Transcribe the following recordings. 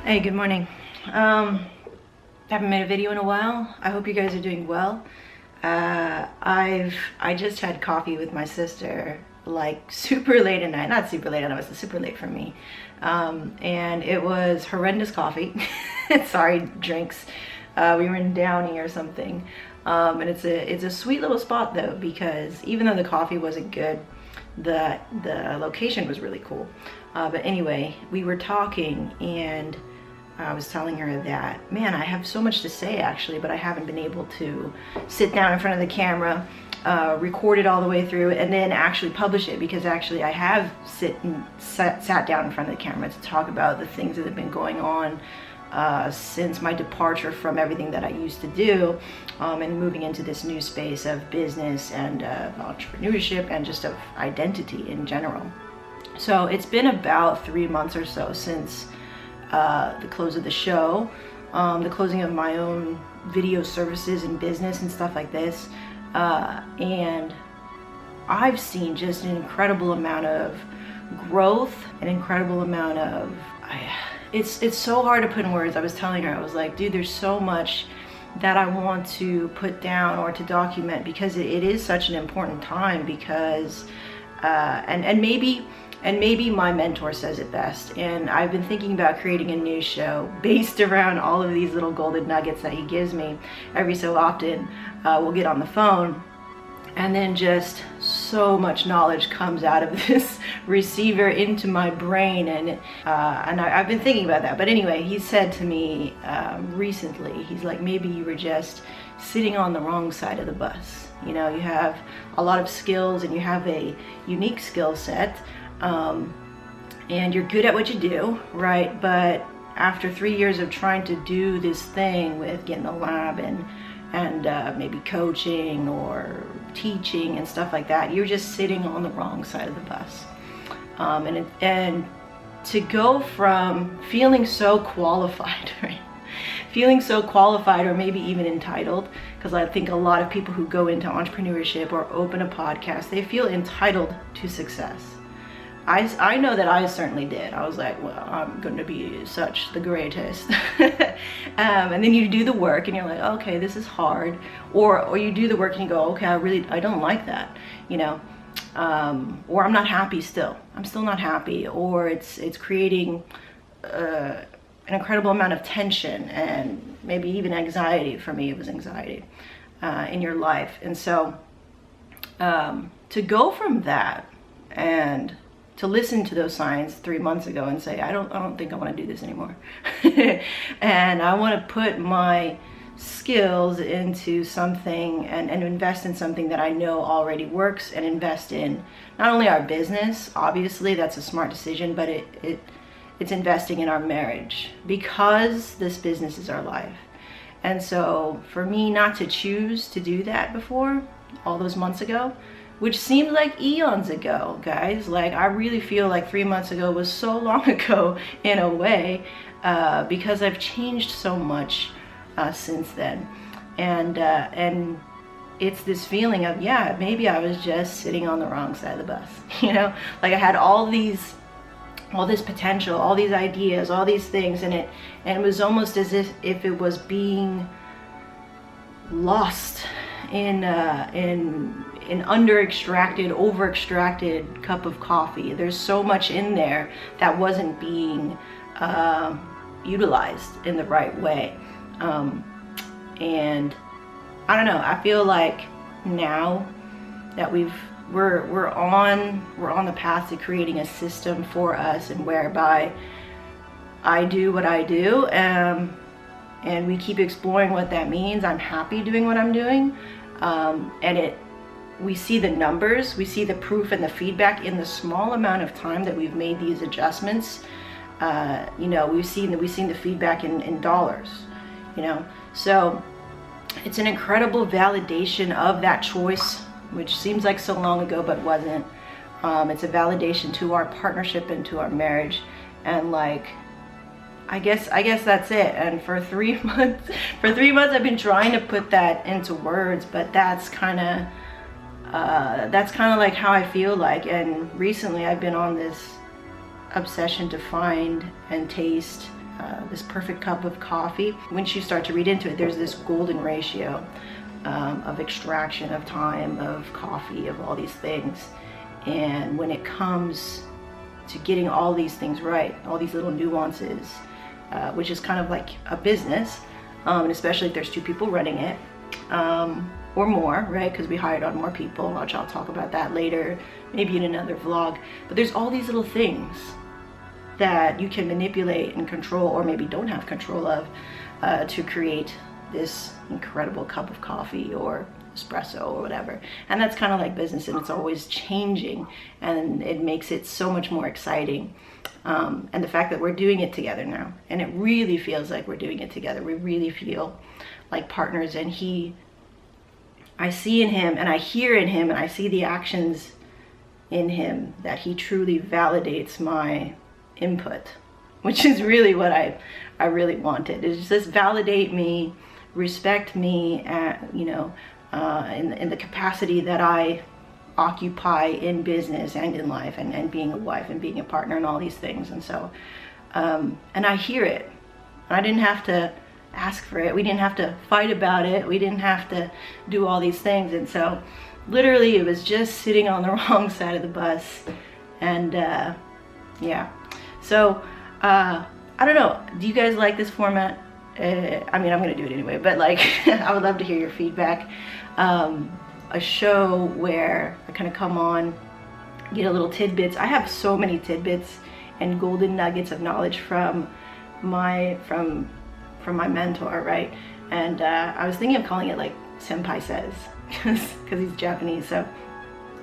Hey, good morning. Haven't made a video in a while. I hope you guys are doing well. I just had coffee with my sister, like super late at night. Not super late at night, it was super late for me. And it was horrendous coffee. Sorry, drinks. We were in Downey or something. And it's a sweet little spot though, because even though the coffee wasn't good, the location was really cool. But anyway, we were talking and I was telling her that, man, I have so much to say actually, but I haven't been able to sit down in front of the camera, record it all the way through, and then actually publish it, because actually I have sat down in front of the camera to talk about the things that have been going on since my departure from everything that I used to do, and moving into this new space of business and entrepreneurship and just of identity in general. So it's been about 3 months or so since the close of the show, the closing of my own video services and business and stuff like this, and I've seen just an incredible amount of growth, an incredible amount of it's so hard to put in words. I was telling her, I was like, dude, there's so much that I want to put down or to document, because it is such an important time, because and maybe my mentor says it best, and I've been thinking about creating a new show based around all of these little golden nuggets that he gives me every so often. We'll get on the phone, and then just so much knowledge comes out of this receiver into my brain, and I've been thinking about that. But anyway, he said to me recently, he's like, maybe you were just sitting on the wrong side of the bus. You know, you have a lot of skills and you have a unique skill set, and you're good at what you do, right? But after 3 years of trying to do this thing with getting a lab and maybe coaching or teaching and stuff like that, you're just sitting on the wrong side of the bus. And to go from feeling so qualified, right? Feeling so qualified, or maybe even entitled, because I think a lot of people who go into entrepreneurship or open a podcast, they feel entitled to success. I know that I certainly did. I was like, well, I'm going to be such the greatest. And then you do the work and you're like, okay, this is hard. Or you do the work and you go, okay, I don't like that, you know. Or I'm not happy still. I'm still not happy. Or it's creating an incredible amount of tension and maybe even anxiety. For me, it was anxiety in your life. And so to go from that and to listen to those signs 3 months ago and say, I don't think I want to do this anymore. And I want to put my skills into something and invest in something that I know already works, and invest in not only our business, obviously that's a smart decision, but it's investing in our marriage, because this business is our life. And so for me not to choose to do that before, all those months ago, which seemed like eons ago, guys. Like, I really feel like 3 months ago was so long ago in a way, because I've changed so much since then. And it's this feeling of, yeah, maybe I was just sitting on the wrong side of the bus. You know, like I had all this potential, all these ideas, all these things, and it was almost as if it was being lost in under-extracted, over-extracted cup of coffee. There's so much in there that wasn't being utilized in the right way. And I don't know, I feel like now that we're on the path to creating a system for us, and whereby I do what I do, and we keep exploring what that means. I'm happy doing what I'm doing, and we see the numbers, we see the proof and the feedback in the small amount of time that we've made these adjustments. You know, we've seen the feedback in dollars, you know. So it's an incredible validation of that choice, which seems like so long ago but wasn't. It's a validation to our partnership and to our marriage, and like, I guess that's it. And for 3 months, I've been trying to put that into words, but that's kind of like how I feel like. And recently I've been on this obsession to find and taste this perfect cup of coffee. Once you start to read into it, there's this golden ratio of extraction, of time, of coffee, of all these things. And when it comes to getting all these things right, all these little nuances, which is kind of like a business, and especially if there's 2 people running it, or more, right? Because we hired on more people, which I'll talk about that later, maybe in another vlog. But there's all these little things that you can manipulate and control, or maybe don't have control of, to create this incredible cup of coffee or espresso or whatever. And that's kind of like business, and it's always changing, and it makes it so much more exciting. And the fact that we're doing it together now, and it really feels like we're doing it together. We really feel like partners, and I see in him, and I hear in him, and I see the actions in him that he truly validates my input, which is really what I really wanted. Is just validate me, respect me, you know, in the capacity that I occupy in business and in life, and being a wife and being a partner and all these things. And so, and I hear it. I didn't have to ask for it. We didn't have to fight about it. We didn't have to do all these things. And so literally it was just sitting on the wrong side of the bus. And yeah, so I don't know, do you guys like this format? I mean, I'm gonna do it anyway, but like I would love to hear your feedback. A show where I kind of come on, get a little tidbits. I have so many tidbits and golden nuggets of knowledge from my mentor, right? And I was thinking of calling it like senpai says, because he's Japanese. So,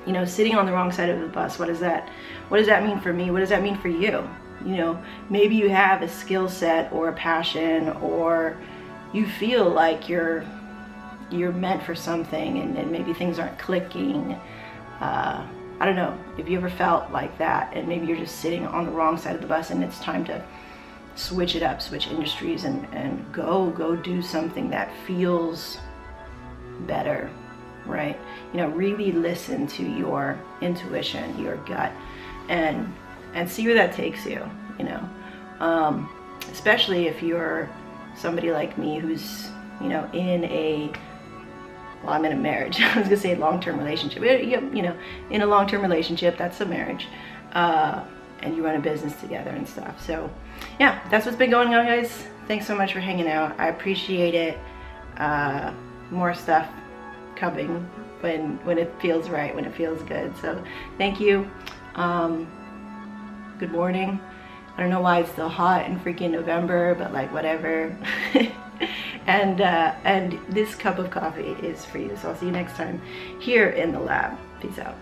you know, sitting on the wrong side of the bus, what does that mean for me? What does that mean for you? You know, maybe you have a skill set or a passion, or you feel like you're meant for something, and maybe things aren't clicking. I don't know if you ever felt like that, and maybe you're just sitting on the wrong side of the bus, and it's time to switch it up, switch industries, and go do something that feels better, right? You know, really listen to your intuition, your gut, and see where that takes you, you know. Especially if you're somebody like me who's, you know, I'm in a marriage. I was gonna say long-term relationship. You know, in a long-term relationship, that's a marriage. And you run a business together and stuff. So yeah, that's what's been going on, guys. Thanks so much for hanging out. I appreciate it. More stuff coming when it feels right, when it feels good. So thank you. Good morning. I don't know why it's still hot in freaking November, but like whatever. And this cup of coffee is for you. So I'll see you next time here in the lab. Peace out.